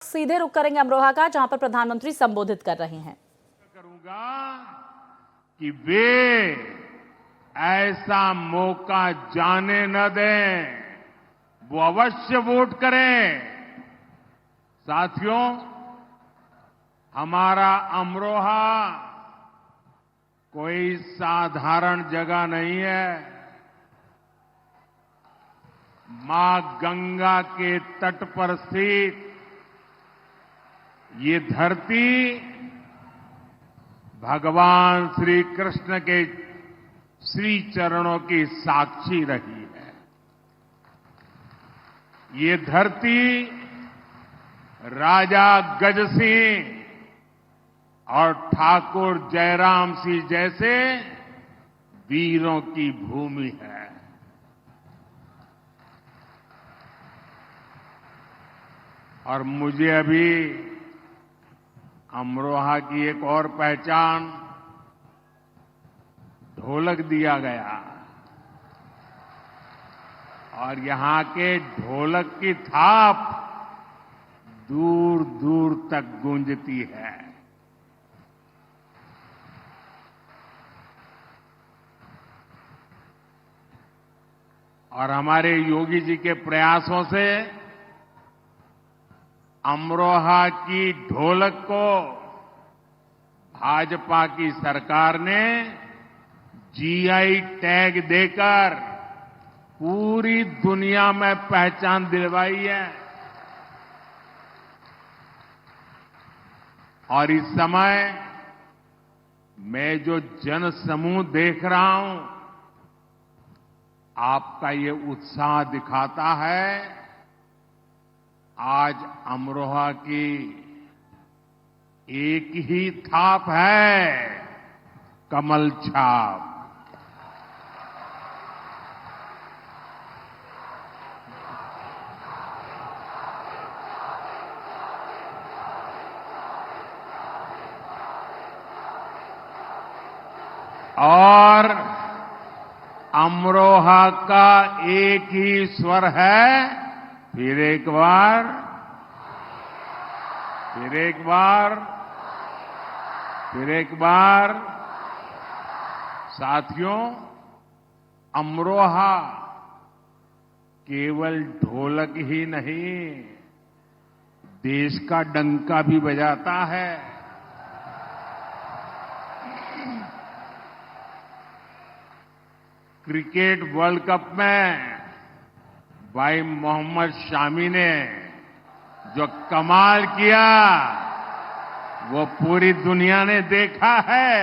सीधे रुख करेंगे अमरोहा का, जहां पर प्रधानमंत्री संबोधित कर रहे हैं। करूंगा कि वे ऐसा मौका जाने न दें, वो अवश्य वोट करें। साथियों, हमारा अमरोहा कोई साधारण जगह नहीं है। मां गंगा के तट पर स्थित ये धरती भगवान श्री कृष्ण के श्री चरणों की साक्षी रही है। ये धरती राजा गज सिंह और ठाकुर जयराम सिंह जैसे वीरों की भूमि है। और मुझे अभी अमरोहा की एक और पहचान ढोलक दिया गया, और यहां के ढोलक की थाप दूर दूर तक गूंजती है। और हमारे योगी जी के प्रयासों से अमरोहा की ढोलक को भाजपा की सरकार ने जीआई टैग देकर पूरी दुनिया में पहचान दिलवाई है। और इस समय मैं जो जन समूह देख रहा हूं, आपका ये उत्साह दिखाता है आज अमरोहा की एक ही थाप है, कमल छाप। और अमरोहा का एक ही स्वर है, फिर एक बार, फिर एक बार, फिर एक बार। साथियों, अमरोहा केवल ढोलक ही नहीं, देश का डंका भी बजाता है। क्रिकेट वर्ल्ड कप में भाई मोहम्मद शामी ने जो कमाल किया, वो पूरी दुनिया ने देखा है।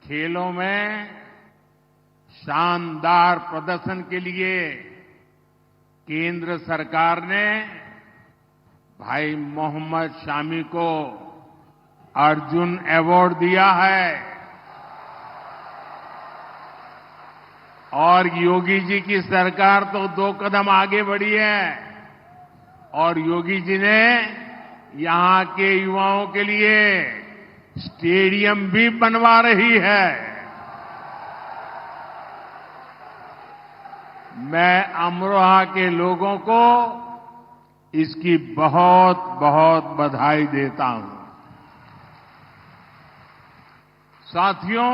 खेलों में शानदार प्रदर्शन के लिए केंद्र सरकार ने भाई मोहम्मद शामी को अर्जुन अवार्ड दिया है। और योगी जी की सरकार तो 2 कदम आगे बढ़ी है, और योगी जी ने यहां के युवाओं के लिए स्टेडियम भी बनवा रही है। मैं अमरोहा के लोगों को इसकी बहुत बहुत बधाई देता हूं। साथियों,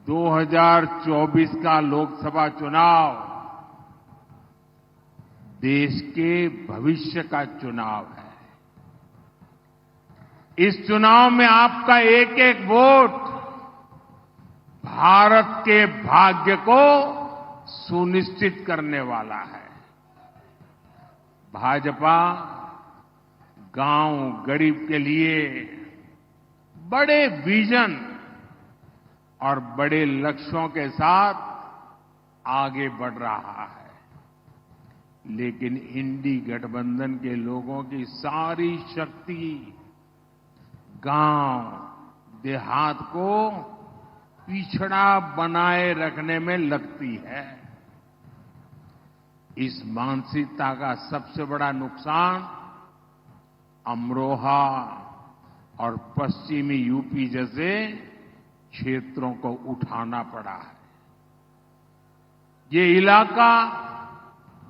2024 का लोकसभा चुनाव देश के भविष्य का चुनाव है। इस चुनाव में आपका एक एक वोट भारत के भाग्य को सुनिश्चित करने वाला है। भाजपा गांव गरीब के लिए बड़े विजन और बड़े लक्ष्यों के साथ आगे बढ़ रहा है, लेकिन इंडी गठबंधन के लोगों की सारी शक्ति गांव देहात को पिछड़ा बनाए रखने में लगती है। इस मानसिकता का सबसे बड़ा नुकसान अमरोहा और पश्चिमी यूपी जैसे क्षेत्रों को उठाना पड़ा है। ये इलाका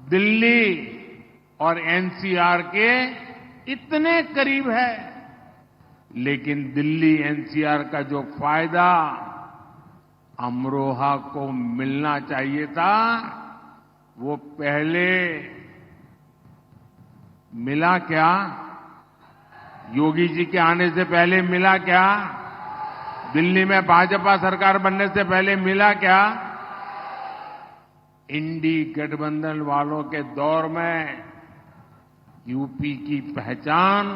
दिल्ली और एनसीआर के इतने करीब है, लेकिन दिल्ली एनसीआर का जो फायदा अमरोहा को मिलना चाहिए था, वो पहले मिला क्या? योगी जी के आने से पहले मिला क्या? दिल्ली में भाजपा सरकार बनने से पहले मिला क्या? इंडी गठबंधन वालों के दौर में यूपी की पहचान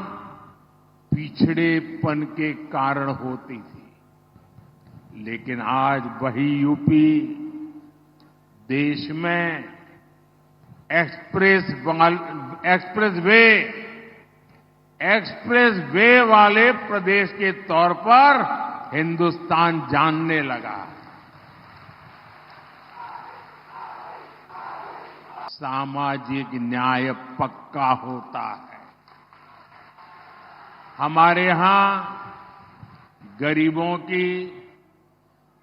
पिछड़ेपन के कारण होती थी, लेकिन आज वही यूपी देश में एक्सप्रेस वे वाले प्रदेश के तौर पर हिंदुस्तान जानने लगा। सामाजिक न्याय पक्का होता है। हमारे यहां गरीबों की,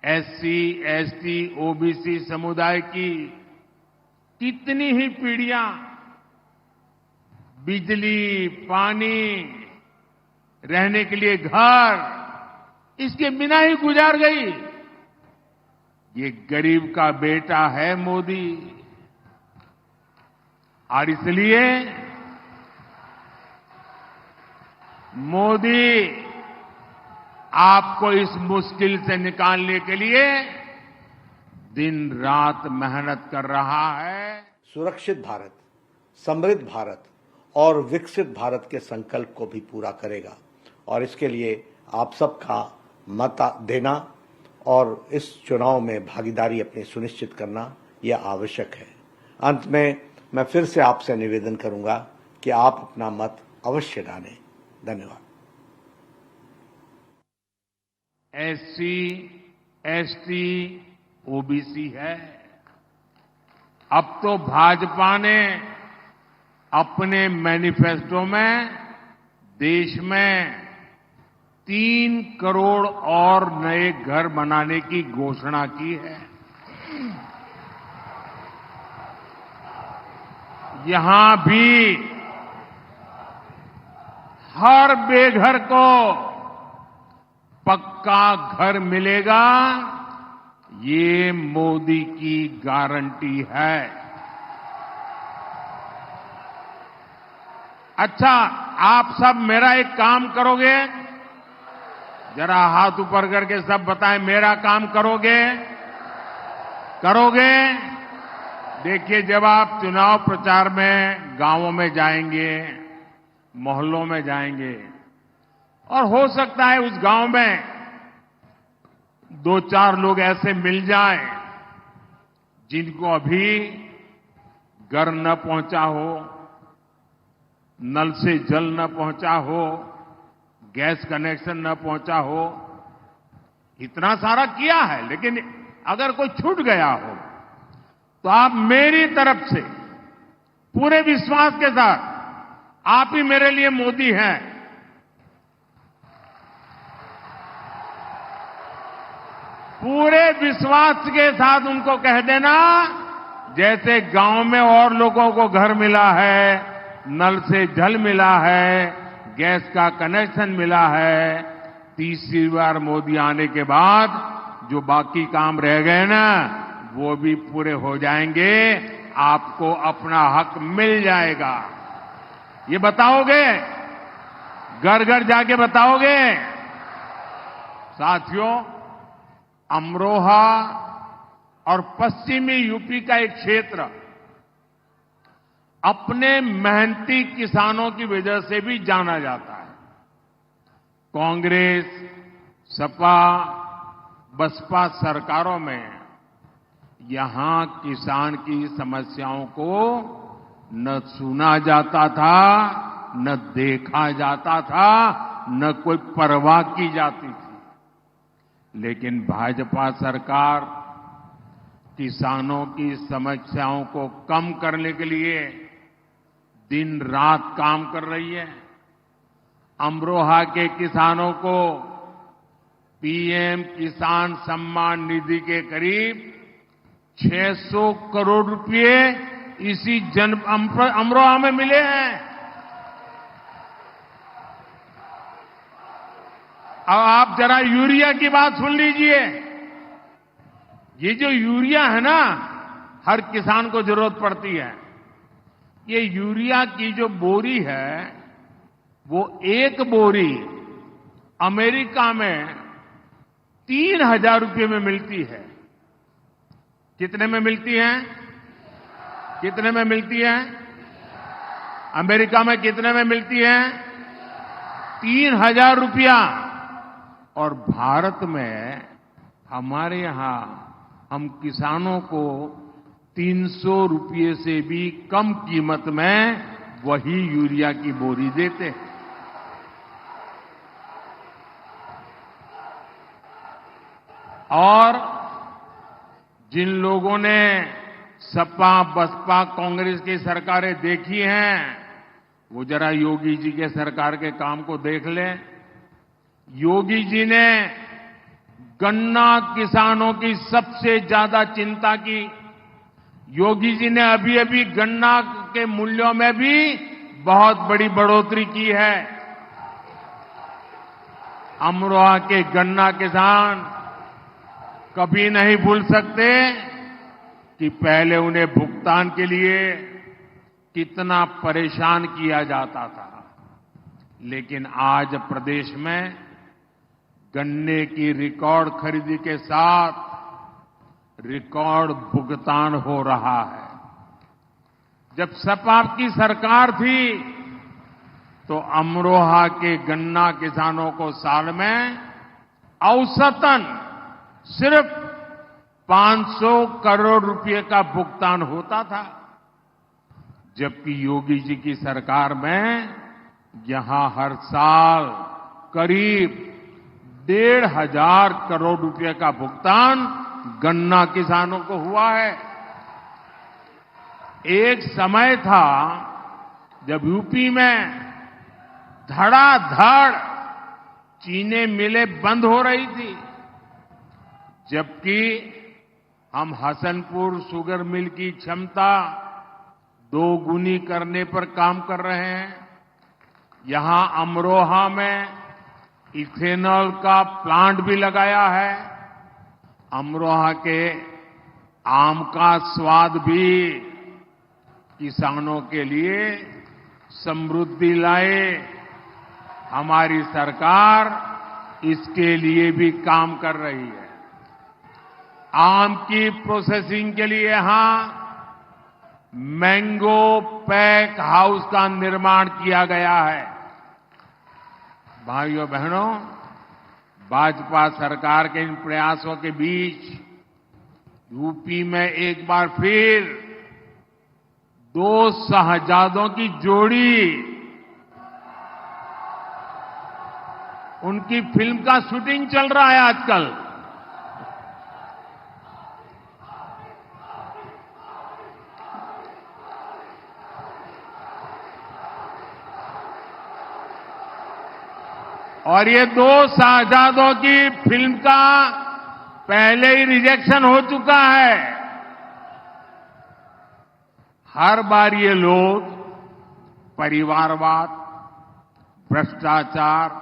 एससी, एसटी, ओबीसी समुदाय की कितनी ही पीढ़ियां बिजली, पानी, रहने के लिए घर, इसके बिना ही गुजार गई। ये गरीब का बेटा है मोदी, और इसलिए मोदी आपको इस मुश्किल से निकालने के लिए दिन रात मेहनत कर रहा है। सुरक्षित भारत, समृद्ध भारत और विकसित भारत के संकल्प को भी पूरा करेगा, और इसके लिए आप सबका मत देना और इस चुनाव में भागीदारी अपनी सुनिश्चित करना यह आवश्यक है। अंत में मैं फिर से आपसे निवेदन करूंगा कि आप अपना मत अवश्य डालें। धन्यवाद। एससी, एसटी, ओबीसी है। अब तो भाजपा ने अपने मैनिफेस्टो में देश में 3 करोड़ और नए घर बनाने की घोषणा की है। यहां भी हर बेघर को पक्का घर मिलेगा, ये मोदी की गारंटी है। अच्छा, आप सब मेरा एक काम करोगे? जरा हाथ ऊपर करके सब बताएं, मेरा काम करोगे? करोगे? देखिए, जब आप चुनाव प्रचार में गांवों में जाएंगे, मोहल्लों में जाएंगे, और हो सकता है उस गांव में 2-4 लोग ऐसे मिल जाएं जिनको अभी घर न पहुंचा हो, नल से जल न पहुंचा हो, गैस कनेक्शन न पहुंचा हो। इतना सारा किया है, लेकिन अगर कोई छूट गया हो तो आप मेरी तरफ से पूरे विश्वास के साथ, आप ही मेरे लिए मोदी हैं, पूरे विश्वास के साथ उनको कह देना, जैसे गांव में और लोगों को घर मिला है, नल से जल मिला है, गैस का कनेक्शन मिला है, तीसरी बार मोदी आने के बाद जो बाकी काम रह गए ना, वो भी पूरे हो जाएंगे। आपको अपना हक मिल जाएगा। ये बताओगे? घर घर जाके बताओगे? साथियों, अमरोहा और पश्चिमी यूपी का एक क्षेत्र अपने मेहनती किसानों की वजह से भी जाना जाता है। कांग्रेस, सपा, बसपा सरकारों में यहां किसान की समस्याओं को न सुना जाता था, न देखा जाता था, न कोई परवाह की जाती थी। लेकिन भाजपा सरकार किसानों की समस्याओं को कम करने के लिए दिन रात काम कर रही है। अमरोहा के किसानों को पीएम किसान सम्मान निधि के करीब 600 करोड़ रुपए इसी अमरोहा में मिले हैं। अब आप जरा यूरिया की बात सुन लीजिए। ये जो यूरिया है ना, हर किसान को जरूरत पड़ती है। ये यूरिया की जो बोरी है, वो एक बोरी अमेरिका में 3,000 रुपये में मिलती है। कितने में मिलती है? कितने में मिलती है? अमेरिका में कितने में मिलती है? 3,000 रुपया। और भारत में हमारे यहां हम किसानों को 300 रुपये से भी कम कीमत में वही यूरिया की बोरी देते हैं। और जिन लोगों ने सपा बसपा कांग्रेस की सरकारें देखी हैं, वो जरा योगी जी के सरकार के काम को देख लें। योगी जी ने गन्ना किसानों की सबसे ज्यादा चिंता की। योगी जी ने अभी अभी गन्ना के मूल्यों में भी बहुत बड़ी बढ़ोतरी की है। अमरोहा के गन्ना किसान कभी नहीं भूल सकते कि पहले उन्हें भुगतान के लिए कितना परेशान किया जाता था। लेकिन आज प्रदेश में गन्ने की रिकॉर्ड खरीदी के साथ रिकॉर्ड भुगतान हो रहा है। जब सपा की सरकार थी तो अमरोहा के गन्ना किसानों को साल में औसतन सिर्फ 500 करोड़ रुपए का भुगतान होता था। जबकि योगी जी की सरकार में यहां हर साल करीब 1,500 करोड़ रुपए का भुगतान गन्ना किसानों को हुआ है। एक समय था जब यूपी में धड़ाधड़ चीनी मिलें बंद हो रही थी, जबकि हम हसनपुर शुगर मिल की क्षमता 2 गुनी करने पर काम कर रहे हैं। यहां अमरोहा में इथेनॉल का प्लांट भी लगाया है। अमरोहा के आम का स्वाद भी किसानों के लिए समृद्धि लाए। हमारी सरकार इसके लिए भी काम कर रही है। आम की प्रोसेसिंग के लिए यहां मैंगो पैक हाउस का निर्माण किया गया है। भाइयों बहनों, भाजपा सरकार के इन प्रयासों के बीच यूपी में एक बार फिर 2 शहजादों की जोड़ी, उनकी फिल्म का शूटिंग चल रहा है आजकल। और ये 2 शहजादों की फिल्म का पहले ही रिजेक्शन हो चुका है। हर बार ये लोग परिवारवाद, भ्रष्टाचार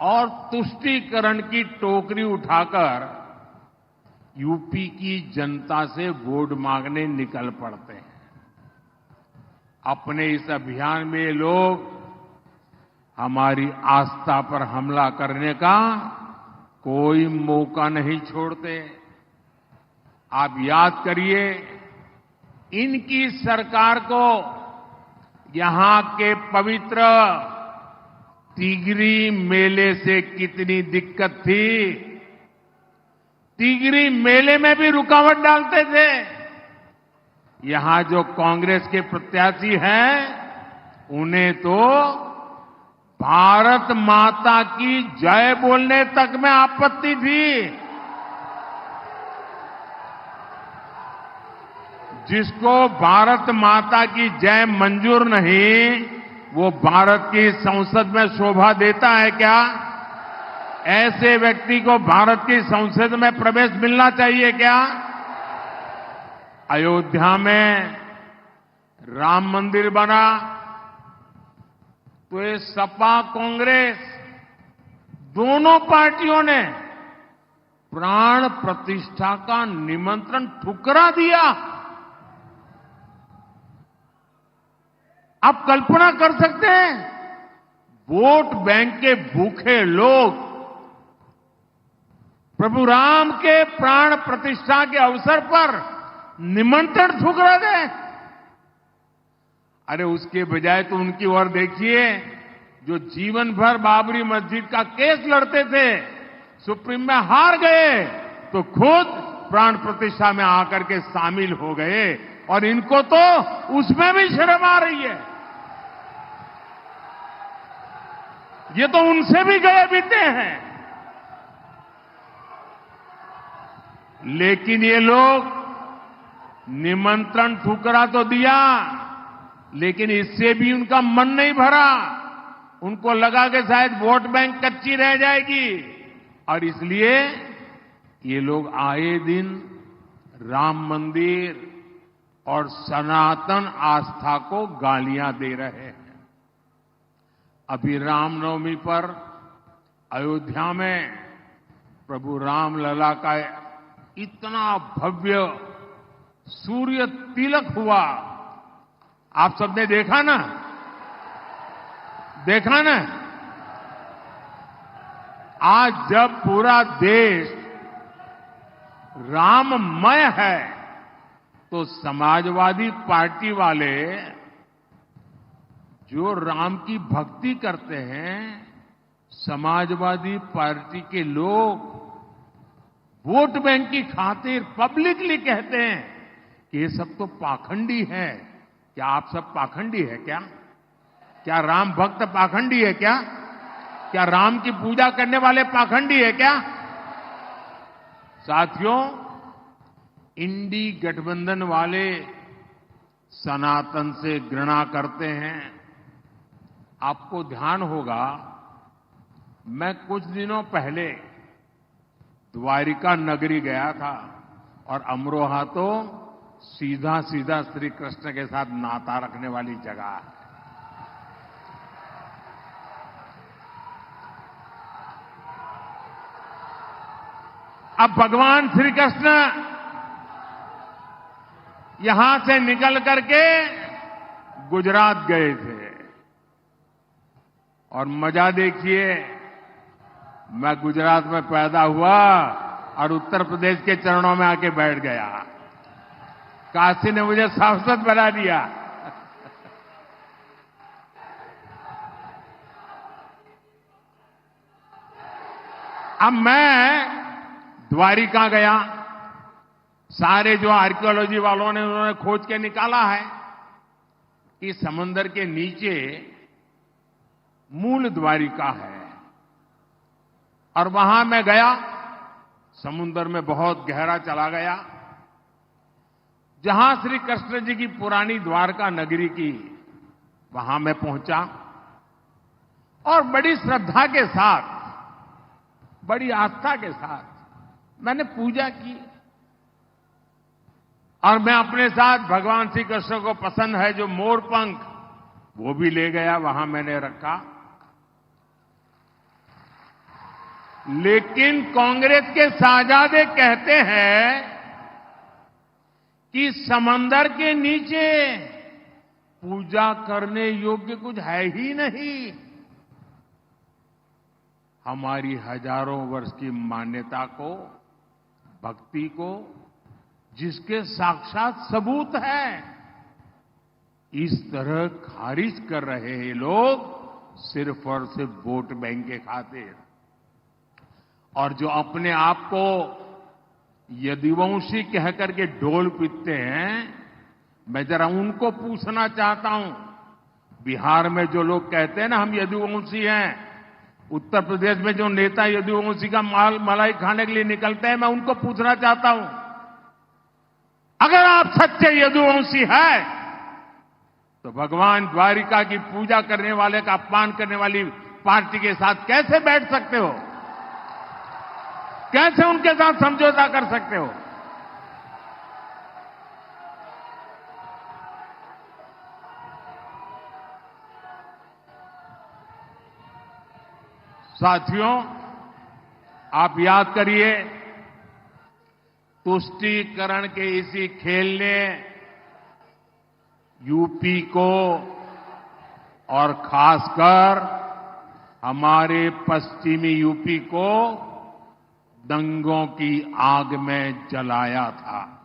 और तुष्टीकरण की टोकरी उठाकर यूपी की जनता से वोट मांगने निकल पड़ते हैं। अपने इस अभियान में ये लोग हमारी आस्था पर हमला करने का कोई मौका नहीं छोड़ते। आप याद करिए, इनकी सरकार को यहां के पवित्र तिगरी मेले से कितनी दिक्कत थी। तिगरी मेले में भी रुकावट डालते थे। यहां जो कांग्रेस के प्रत्याशी हैं, उन्हें तो भारत माता की जय बोलने तक में आपत्ति थी। जिसको भारत माता की जय मंजूर नहीं, वो भारत की संसद में शोभा देता है क्या? ऐसे व्यक्ति को भारत की संसद में प्रवेश मिलना चाहिए क्या? अयोध्या में राम मंदिर बना तो ये सपा कांग्रेस दोनों पार्टियों ने प्राण प्रतिष्ठा का निमंत्रण ठुकरा दिया। आप कल्पना कर सकते हैं, वोट बैंक के भूखे लोग प्रभु राम के प्राण प्रतिष्ठा के अवसर पर निमंत्रण ठुकरा गए। अरे उसके बजाय तो उनकी ओर देखिए, जो जीवन भर बाबरी मस्जिद का केस लड़ते थे, सुप्रीम में हार गए तो खुद प्राण प्रतिष्ठा में आकर के शामिल हो गए, और इनको तो उसमें भी शर्म आ रही है। ये तो उनसे भी गए बीते हैं। लेकिन ये लोग निमंत्रण ठुकरा तो दिया, लेकिन इससे भी उनका मन नहीं भरा। उनको लगा कि शायद वोट बैंक कच्ची रह जाएगी, और इसलिए ये लोग आए दिन राम मंदिर और सनातन आस्था को गालियां दे रहे हैं। अभी रामनवमी पर अयोध्या में प्रभु राम लला का इतना भव्य सूर्य तिलक हुआ, आप सबने देखा ना? देखा ना? आज जब पूरा देश राममय है, तो समाजवादी पार्टी वाले जो राम की भक्ति करते हैं, समाजवादी पार्टी के लोग वोट बैंक की खातिर पब्लिकली कहते हैं कि ये सब तो पाखंडी है। क्या आप सब पाखंडी है क्या? क्या राम भक्त पाखंडी है क्या? क्या राम की पूजा करने वाले पाखंडी है क्या? साथियों, इंडी गठबंधन वाले सनातन से घृणा करते हैं। आपको ध्यान होगा, मैं कुछ दिनों पहले द्वारिका नगरी गया था, और अमरोहा तो सीधा सीधा श्री कृष्ण के साथ नाता रखने वाली जगह है। अब भगवान श्री कृष्ण यहां से निकल करके गुजरात गए थे, और मजा देखिए, मैं गुजरात में पैदा हुआ और उत्तर प्रदेश के चरणों में आके बैठ गया। काशी ने मुझे सांसद बना दिया। अब मैं द्वारिका गया। सारे जो आर्कियोलॉजी वालों ने उन्होंने खोज के निकाला है कि समुद्र के नीचे मूल द्वारिका है, और वहां मैं गया, समुद्र में बहुत गहरा चला गया, जहां श्री कृष्ण जी की पुरानी द्वारका नगरी की, वहां मैं पहुंचा, और बड़ी श्रद्धा के साथ, बड़ी आस्था के साथ मैंने पूजा की, और मैं अपने साथ भगवान श्री कृष्ण को पसंद है जो मोर पंख, वो भी ले गया, वहां मैंने रखा। लेकिन कांग्रेस के साहजादे कहते हैं कि समंदर के नीचे पूजा करने योग्य कुछ है ही नहीं। हमारी हजारों वर्ष की मान्यता को, भक्ति को, जिसके साक्षात सबूत है, इस तरह खारिज कर रहे हैं लोग सिर्फ और सिर्फ वोट बैंक के खातिर। और जो अपने आप को यदुवंशी कहकर के ढोल पीटते हैं, मैं जरा उनको पूछना चाहता हूं, बिहार में जो लोग कहते हैं ना हम यदुवंशी हैं, उत्तर प्रदेश में जो नेता यदुवंशी का मलाई खाने के लिए निकलते हैं, मैं उनको पूछना चाहता हूं, अगर आप सच्चे यदुवंशी हैं तो भगवान द्वारिका की पूजा करने वाले का अपमान करने वाली पार्टी के साथ कैसे बैठ सकते हो? कैसे उनके साथ समझौता कर सकते हो? साथियों, आप याद करिए, तुष्टीकरण के इसी खेल ने यूपी को और खासकर हमारे पश्चिमी यूपी को दंगों की आग में जलाया था।